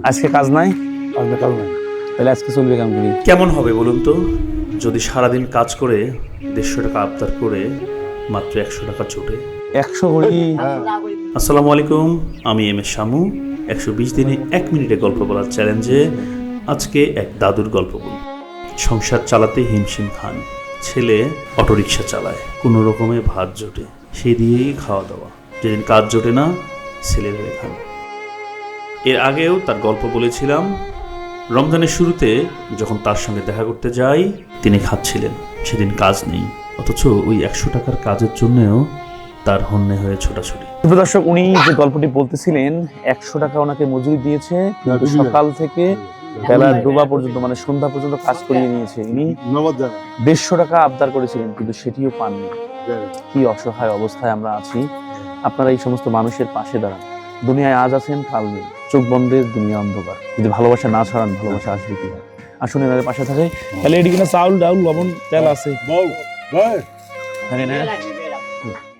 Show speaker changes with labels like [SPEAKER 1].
[SPEAKER 1] আজকে কাজ নাই?
[SPEAKER 2] আজকে কাজ নাই।
[SPEAKER 1] তাহলে আজকে চলবে কেমন করি?
[SPEAKER 3] কেমন হবে বলুন তো, যদি সারাদিন কাজ করে 150 টাকা আবদার করে মাত্র 100 টাকা চোটে।
[SPEAKER 1] 100 করি?
[SPEAKER 3] আসসালামু আলাইকুম, আমি এম এস শামু। 120 দিনে 1 মিনিটে গল্প বলার চ্যালেঞ্জে আজকে এক দাদুর গল্প বলি। সংসার চালাতে হিমশিম খান, ছেলে অটোরিকশা চালায়, কোনো রকমে ভাত জোটে, সে দিয়েই খাওয়া দাওয়া। যেদিন কাজ জোটে না, ছেলের হয়ে খান। এর আগেও তার গল্প বলেছিলাম। রমজানের শুরুতে যখন তার সঙ্গে দেখা করতে যাই, তিনি খাচ্ছিলেন, সেদিন কাজ নেই, অথচ ওই 100 টাকার কাজের জন্যও তার হন্যে হয়ে ছোটাছুটি।
[SPEAKER 1] দর্শক, উনি যে গল্পটি বলতেছিলেন, 100 টাকা ওনাকে মজুরি দিয়েছে, কিন্তু সকাল থেকে বেলা ডোবা পর্যন্ত, মানে সন্ধ্যা পর্যন্ত কাজ করিয়ে নিয়েছে। উনি 150 টাকা আবদার করেছিলেন, কিন্তু সেটিও পাননি। কি অসহায় অবস্থায় আমরা আছি। আপনারা এই সমস্ত মানুষের পাশে দাঁড়ান। দুনিয়ায় আজ আছেন, কাল নেই। চোখ বন্ধের দুনিয়া অন্ধকার। যদি ভালোবাসা না ছাড়ান, ভালোবাসা আসবে কি? আসুন এনাদের পাশে থাকে। তাহলে এটি কিনা চাউল ডাউল লবণ তেল আছে।